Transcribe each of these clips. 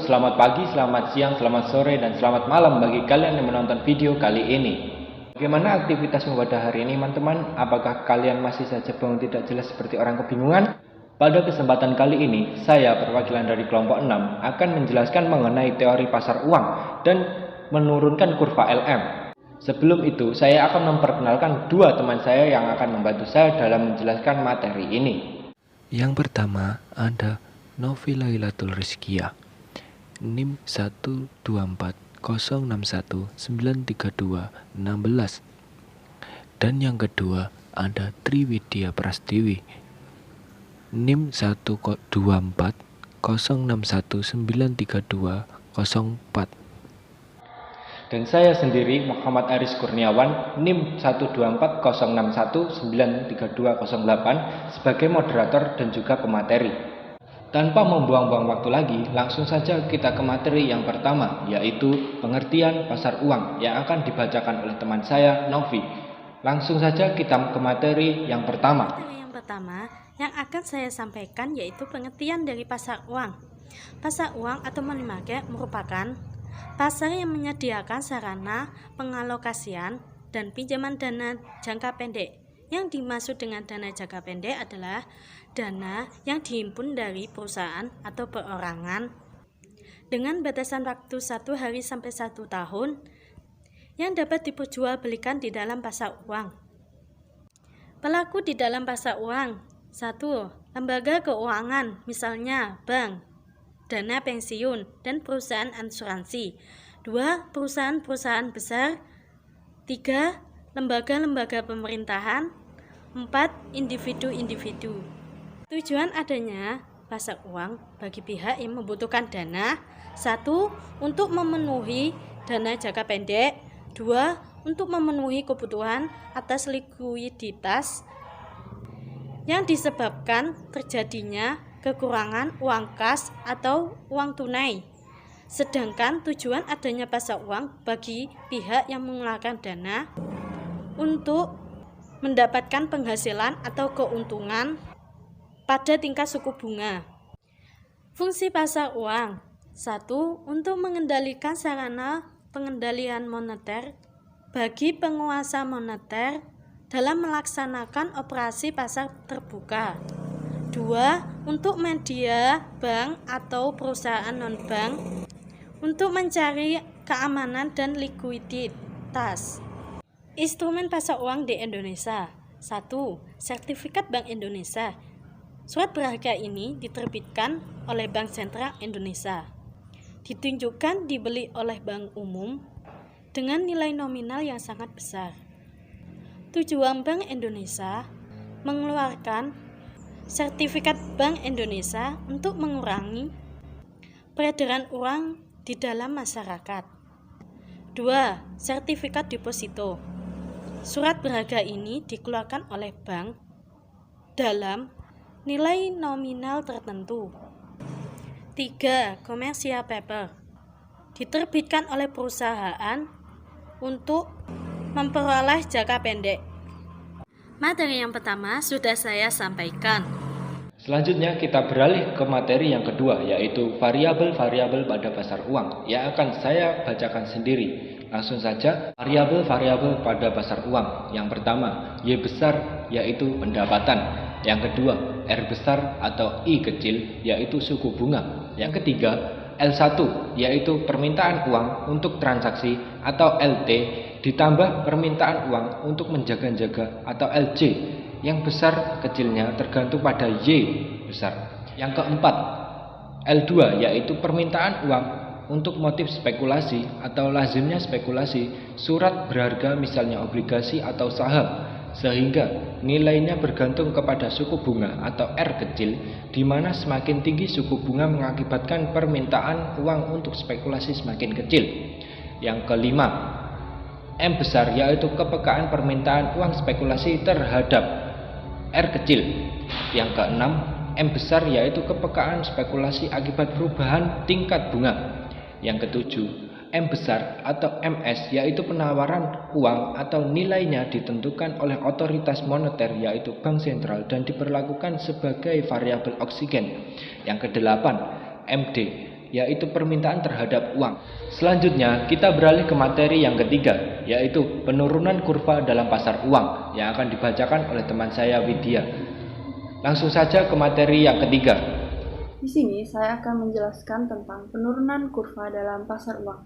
selamat pagi, selamat siang, selamat sore, dan selamat malam bagi kalian yang menonton video kali ini. Bagaimana aktivitasmu pada hari ini teman-teman? Apakah kalian masih saja bangun tidak jelas seperti orang kebingungan? Pada kesempatan kali ini, saya perwakilan dari kelompok 6 akan menjelaskan mengenai teori pasar uang dan menurunkan kurva LM. Sebelum itu, saya akan memperkenalkan dua teman saya yang akan membantu saya dalam menjelaskan materi ini. Yang pertama ada Novi Lailatul Rizkia, NIM 12406193216. Dan yang kedua ada Triwidya Prastiwi, NIM 12406193204. Dan saya sendiri Muhammad Aris Kurniawan, NIM 12406193208 sebagai moderator dan juga pemateri. Tanpa membuang-buang waktu lagi, langsung saja kita ke materi yang pertama, yaitu pengertian pasar uang yang akan dibacakan oleh teman saya, Novi. Langsung saja kita ke materi yang pertama. Materi yang pertama yang akan saya sampaikan yaitu pengertian dari pasar uang. Pasar uang atau money market merupakan pasar yang menyediakan sarana pengalokasian dan pinjaman dana jangka pendek. Yang dimaksud dengan dana jangka pendek adalah dana yang dihimpun dari perusahaan atau perorangan dengan batasan waktu 1 hari sampai 1 tahun yang dapat diperjualbelikan di dalam pasar uang. Pelaku di dalam pasar uang: 1. Lembaga keuangan, misalnya bank, dana pensiun, dan perusahaan asuransi. 2. Perusahaan-perusahaan besar. 3. Lembaga-lembaga pemerintahan. 4. Individu-individu. Tujuan adanya pasar uang bagi pihak yang membutuhkan dana: 1. Untuk memenuhi dana jangka pendek. 2. Untuk memenuhi kebutuhan atas likuiditas yang disebabkan terjadinya kekurangan uang kas atau uang tunai. Sedangkan tujuan adanya pasar uang bagi pihak yang mengeluarkan dana untuk mendapatkan penghasilan atau keuntungan pada tingkat suku bunga. Fungsi pasar uang: 1. Untuk mengendalikan sarana pengendalian moneter bagi penguasa moneter dalam melaksanakan operasi pasar terbuka. 2. Untuk media bank atau perusahaan non-bank untuk mencari keamanan dan likuiditas. Instrumen pasar uang di Indonesia: 1. Sertifikat Bank Indonesia. Surat berharga ini diterbitkan oleh Bank Sentral Indonesia. Ditunjukkan dibeli oleh bank umum dengan nilai nominal yang sangat besar. Tujuan Bank Indonesia mengeluarkan sertifikat Bank Indonesia untuk mengurangi peredaran uang di dalam masyarakat. 2. Sertifikat deposito. Surat berharga ini dikeluarkan oleh bank dalam nilai nominal tertentu. 3. Commercial paper. Diterbitkan oleh perusahaan untuk memperoleh jangka pendek. Materi yang pertama sudah saya sampaikan. Selanjutnya kita beralih ke materi yang kedua, yaitu variabel-variabel pada pasar uang yang akan saya bacakan sendiri. Langsung saja, variabel-variabel pada pasar uang. Yang pertama, Y besar, yaitu pendapatan. Yang kedua, R besar atau I kecil, yaitu suku bunga. Yang ketiga, L1, yaitu permintaan uang untuk transaksi atau LT ditambah permintaan uang untuk menjaga-jaga atau LJ, yang besar kecilnya tergantung pada Y besar. Yang keempat, L2, yaitu permintaan uang untuk motif spekulasi atau lazimnya spekulasi surat berharga, misalnya obligasi atau saham, sehingga nilainya bergantung kepada suku bunga atau R kecil, di mana semakin tinggi suku bunga mengakibatkan permintaan uang untuk spekulasi semakin kecil. Yang kelima, M besar, yaitu kepekaan permintaan uang spekulasi terhadap R kecil. Yang keenam, M besar, yaitu kepekaan spekulasi akibat perubahan tingkat bunga. Yang ketujuh, M besar atau MS, yaitu penawaran uang atau nilainya ditentukan oleh otoritas moneter, yaitu Bank Sentral, dan diperlakukan sebagai variabel oksigen. Yang kedelapan, MD, yaitu permintaan terhadap uang. Selanjutnya, kita beralih ke materi yang ketiga, yaitu penurunan kurva dalam pasar uang, yang akan dibacakan oleh teman saya Widya. Langsung saja ke materi yang ketiga. Di sini saya akan menjelaskan tentang penurunan kurva dalam pasar uang.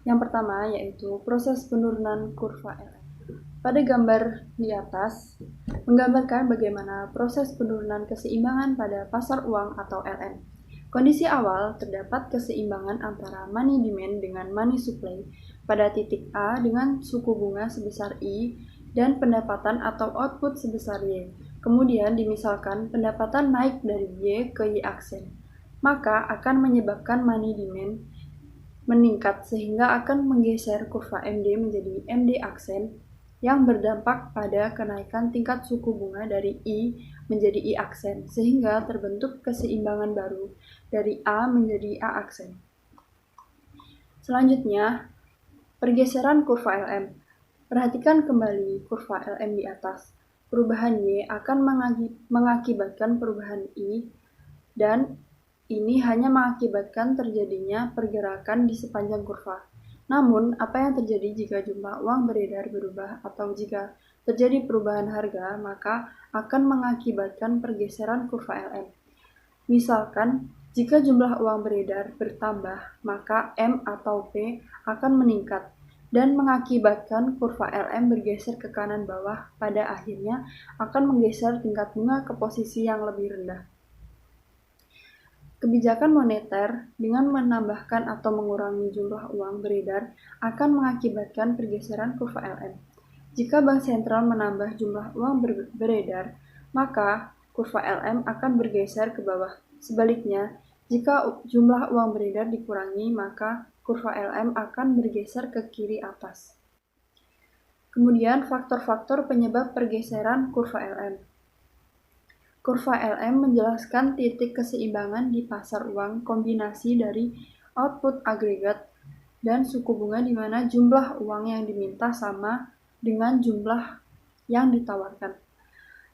Yang pertama yaitu proses penurunan kurva LM. Pada gambar di atas menggambarkan bagaimana proses penurunan keseimbangan pada pasar uang atau LM. Kondisi awal terdapat keseimbangan antara money demand dengan money supply pada titik A dengan suku bunga sebesar I dan pendapatan atau output sebesar Y. Kemudian dimisalkan pendapatan naik dari Y ke Y aksen, maka akan menyebabkan money demand meningkat sehingga akan menggeser kurva MD menjadi MD aksen yang berdampak pada kenaikan tingkat suku bunga dari I menjadi I aksen sehingga terbentuk keseimbangan baru dari A menjadi A aksen. Selanjutnya, pergeseran kurva LM. Perhatikan kembali kurva LM di atas. Perubahan Y akan mengakibatkan perubahan I dan ini hanya mengakibatkan terjadinya pergerakan di sepanjang kurva. Namun, apa yang terjadi jika jumlah uang beredar berubah atau jika terjadi perubahan harga, maka akan mengakibatkan pergeseran kurva LM. Misalkan, jika jumlah uang beredar bertambah, maka M atau P akan meningkat dan mengakibatkan kurva LM bergeser ke kanan bawah, pada akhirnya akan menggeser tingkat bunga ke posisi yang lebih rendah. Kebijakan moneter dengan menambahkan atau mengurangi jumlah uang beredar akan mengakibatkan pergeseran kurva LM. Jika bank sentral menambah jumlah uang beredar, maka kurva LM akan bergeser ke bawah. Sebaliknya, jika jumlah uang beredar dikurangi, maka kurva LM akan bergeser ke kiri atas. Kemudian, faktor-faktor penyebab pergeseran kurva LM. Kurva LM menjelaskan titik keseimbangan di pasar uang kombinasi dari output agregat dan suku bunga di mana jumlah uang yang diminta sama dengan jumlah yang ditawarkan.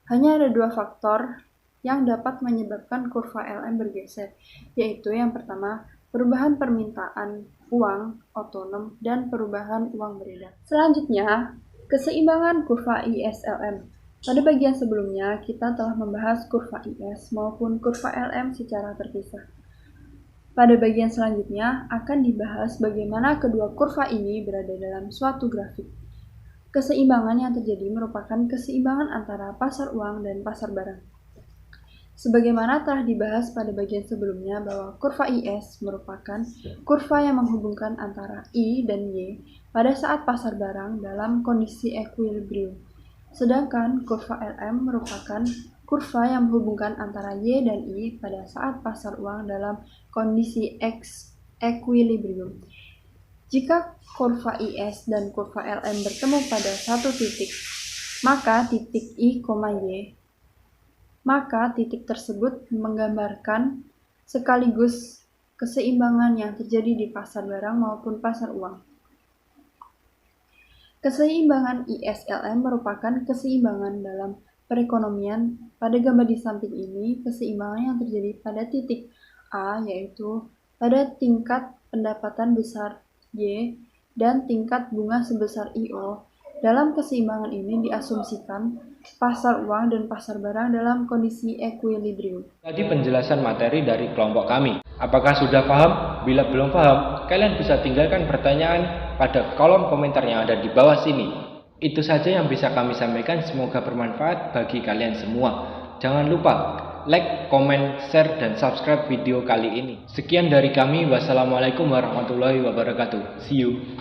Hanya ada dua faktor yang dapat menyebabkan kurva LM bergeser, yaitu yang pertama, perubahan permintaan uang otonom dan perubahan uang beredar. Selanjutnya, keseimbangan kurva ISLM. Pada bagian sebelumnya, kita telah membahas kurva IS maupun kurva LM secara terpisah. Pada bagian selanjutnya, akan dibahas bagaimana kedua kurva ini berada dalam suatu grafik. Keseimbangan yang terjadi merupakan keseimbangan antara pasar uang dan pasar barang. Sebagaimana telah dibahas pada bagian sebelumnya bahwa kurva IS merupakan kurva yang menghubungkan antara I dan Y pada saat pasar barang dalam kondisi equilibrium. Sedangkan kurva LM merupakan kurva yang menghubungkan antara Y dan I pada saat pasar uang dalam kondisi equilibrium. Jika kurva IS dan kurva LM bertemu pada satu titik, maka titik I, Y, maka titik tersebut menggambarkan sekaligus keseimbangan yang terjadi di pasar barang maupun pasar uang. Keseimbangan ISLM merupakan keseimbangan dalam perekonomian. Pada gambar di samping ini, keseimbangan yang terjadi pada titik A yaitu pada tingkat pendapatan besar Y dan tingkat bunga sebesar IO. Dalam keseimbangan ini diasumsikan pasar uang dan pasar barang dalam kondisi equilibrium. Tadi penjelasan materi dari kelompok kami. Apakah sudah paham? Bila belum paham, kalian bisa tinggalkan pertanyaan pada kolom komentar yang ada di bawah sini. Itu saja yang bisa kami sampaikan, semoga bermanfaat bagi kalian semua. Jangan lupa like, komen, share, dan subscribe video kali ini. Sekian dari kami, wassalamualaikum warahmatullahi wabarakatuh. See you.